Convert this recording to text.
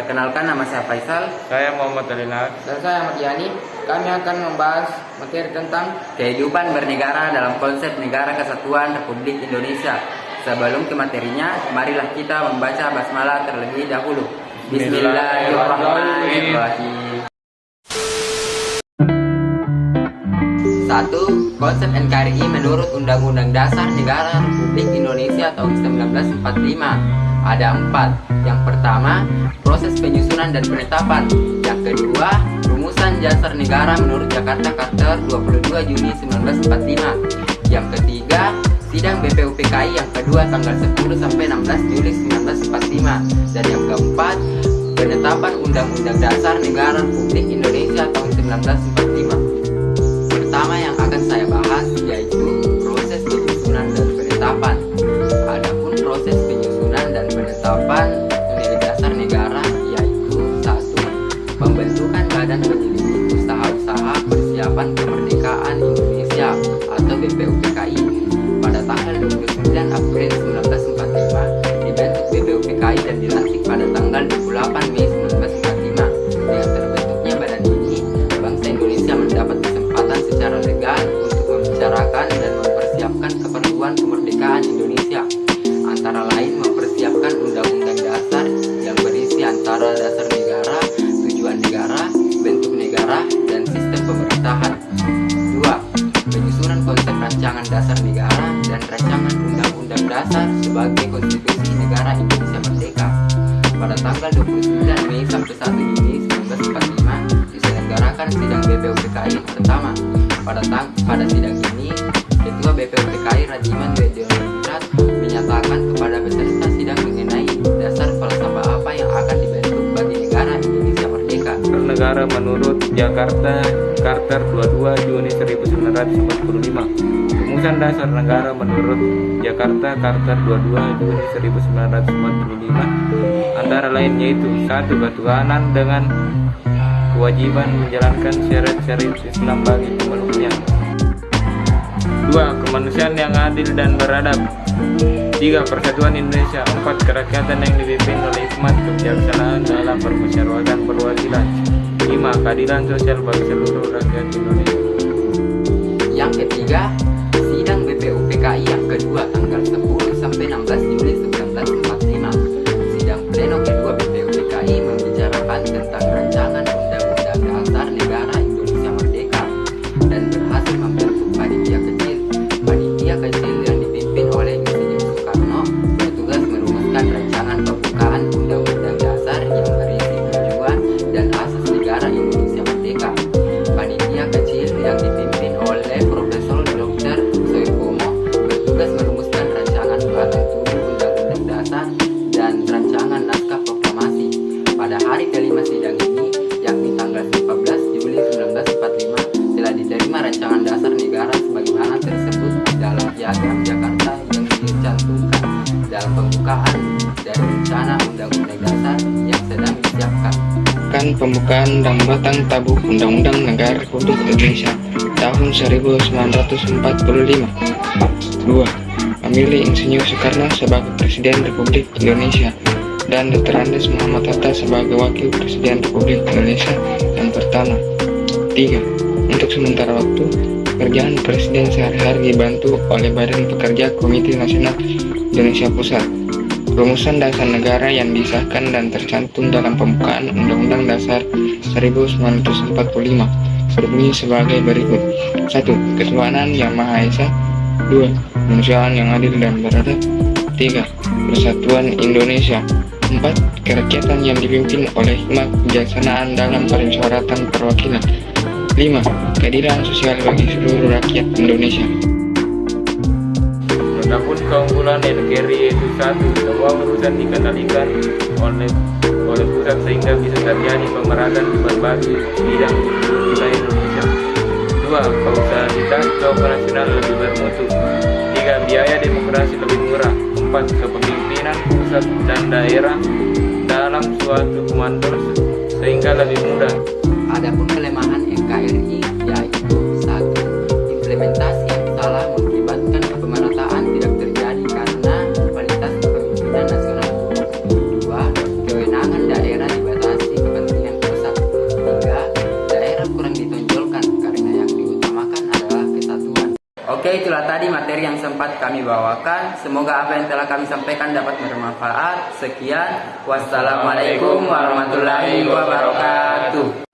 Perkenalkan, nama saya Faisal. Saya Muhammad Alinas. Dan saya Ahmad Yani. Kami akan membahas materi tentang kehidupan bernegara dalam konsep negara kesatuan Republik Indonesia. Sebelum ke materinya, marilah kita membaca basmalah terlebih dahulu. Bismillahirrahmanirrahim. 1. Konsep NKRI menurut Undang-Undang Dasar Negara Republik Indonesia tahun 1945. Ada 4. Yang pertama, proses penyusunan dan penetapan. Yang kedua, rumusan dasar negara menurut Jakarta Charter 22 Juni 1945. Yang ketiga, sidang BPUPKI yang kedua tanggal 10 sampai 16 Juli 1945. Dan yang keempat, penetapan Undang-Undang Dasar Negara Republik Indonesia tahun 1945. Pertama yang akan saya bahas yaitu proses penyusunan dan penetapan. Adapun proses penyusunan dan penetapan Undang-Undang Dasar Negara yaitu 1. Pembentukan Badan Penyelidik Usaha-Usaha Persiapan Kemerdekaan Indonesia atau BPUPKI pada tanggal 29 April 1945. Dibentuk BPUPKI dan dilantik pada tanggal 28 Mei 1945. Dengan terbentuknya badan ini, bangsa Indonesia mendapat kesempatan secara legal untuk membicarakan dan mempersiapkan keperluan kemerdekaan Indonesia, antara lain mempersiapkan undang-undang dasar yang berisi antara dasar negara, tujuan negara, bentuk negara, dan sistem pemerintahan. 2. Penyusunan konsep rancangan dasar negara dan rancangan undang-undang dasar sebagai konstitusi negara Indonesia Merdeka. Pada tanggal 29 Mei sampai 1 Juni 1945 diselenggarakan sidang BPUPKI yang pertama. Pada sidang ini, Ketua BPUPKI Rajiman Dwi menyatakan kepada peserta sidang mengenai dasar falsafah apa yang akan dibentuk bagi negara Indonesia Merdeka. Negara menurut Jakarta Charter 22 Juni 1945. Rumusan dasar negara menurut Jakarta Charter 22 Juni 1945 antara lain yaitu 1. Ketuhanan dengan kewajiban menjalankan syariat-syariat Islam bagi pemeluknya. 2. Kemanusiaan yang adil dan beradab. 3. Persatuan Indonesia. 4. Kerakyatan yang dipimpin oleh hikmat kebijaksanaan dalam permusyawaratan perwakilan. 5. Keadilan sosial bagi seluruh rakyat Indonesia. Yang ketiga, sidang BPUPKI yang kedua tanggal 10 sampai 16 Juli 1945. Sidang pleno kedua BPUPKI membicarakan tentang rancangan Undang-Undang Dasar Negara Indonesia Merdeka dan berhasil membentuk panitia kecil yang dipimpin oleh Insinyur Soekarno bertugas merumuskan rancangan pembukaan Undang-Undang Dasar yang berisi tujuan dan asas negara Indonesia Merdeka. Panitia kecil yang dipimpin oleh Profesor Dr. Soekomo bertugas merumuskan rancangan batang tubuh Undang-Undang Dasar dan rancangan naskah proklamasi. Pada hari kelima sidang ini, yakni tanggal 14 Juli 1945, telah diterima rancangan dasar negara sebagaimana tersebut dalam piagam Jakarta yang dicantumkan dalam pembukaan dari rencana Undang-Undang Dasar yang sedang disiapkan. Pembukaan dan batang tabuh Undang-Undang Negara Republik Indonesia tahun 1945. 2. Memilih Insinyur Soekarno sebagai Presiden Republik Indonesia dan Dr. Andes Muhammad Hatta sebagai Wakil Presiden Republik Indonesia yang pertama. 3. Untuk sementara waktu, pekerjaan Presiden sehari-hari dibantu oleh Badan Pekerja Komite Nasional Indonesia Pusat. Rumusan dasar negara yang disahkan dan tercantum dalam pembukaan Undang-Undang Dasar 1945 berbunyi sebagai berikut. 1. Ketuhanan yang Maha Esa. 2. Kemanusiaan yang adil dan beradab. 3. Persatuan Indonesia. 4. Kerakyatan yang dipimpin oleh hikmat kebijaksanaan dalam permusyawaratan perwakilan. 5. Keadilan sosial bagi seluruh rakyat Indonesia. Adapun keunggulan NKRI yaitu 1. Semua urusan dikendalikan oleh pusat sehingga bisa terjadi pemerataan di berbagai bidang di seluruh wilayah Indonesia. 2. Kausalitas keoperasional lebih bermutu. 3. Biaya demokrasi lebih murah. 4. Kepemimpinan pusat dan daerah dalam suatu komando sehingga lebih mudah. Adapun kelemahan NKRI yaitu 1. Implementasi yang salah mengakibatkan kepemerataan tidak terjadi karena kualitas kepemimpinan nasional. 2. Kewenangan daerah dibatasi Oke, itulah tadi materi yang sempat kami bawakan. Semoga apa yang telah kami sampaikan dapat bermanfaat. Sekian, wassalamualaikum warahmatullahi wabarakatuh.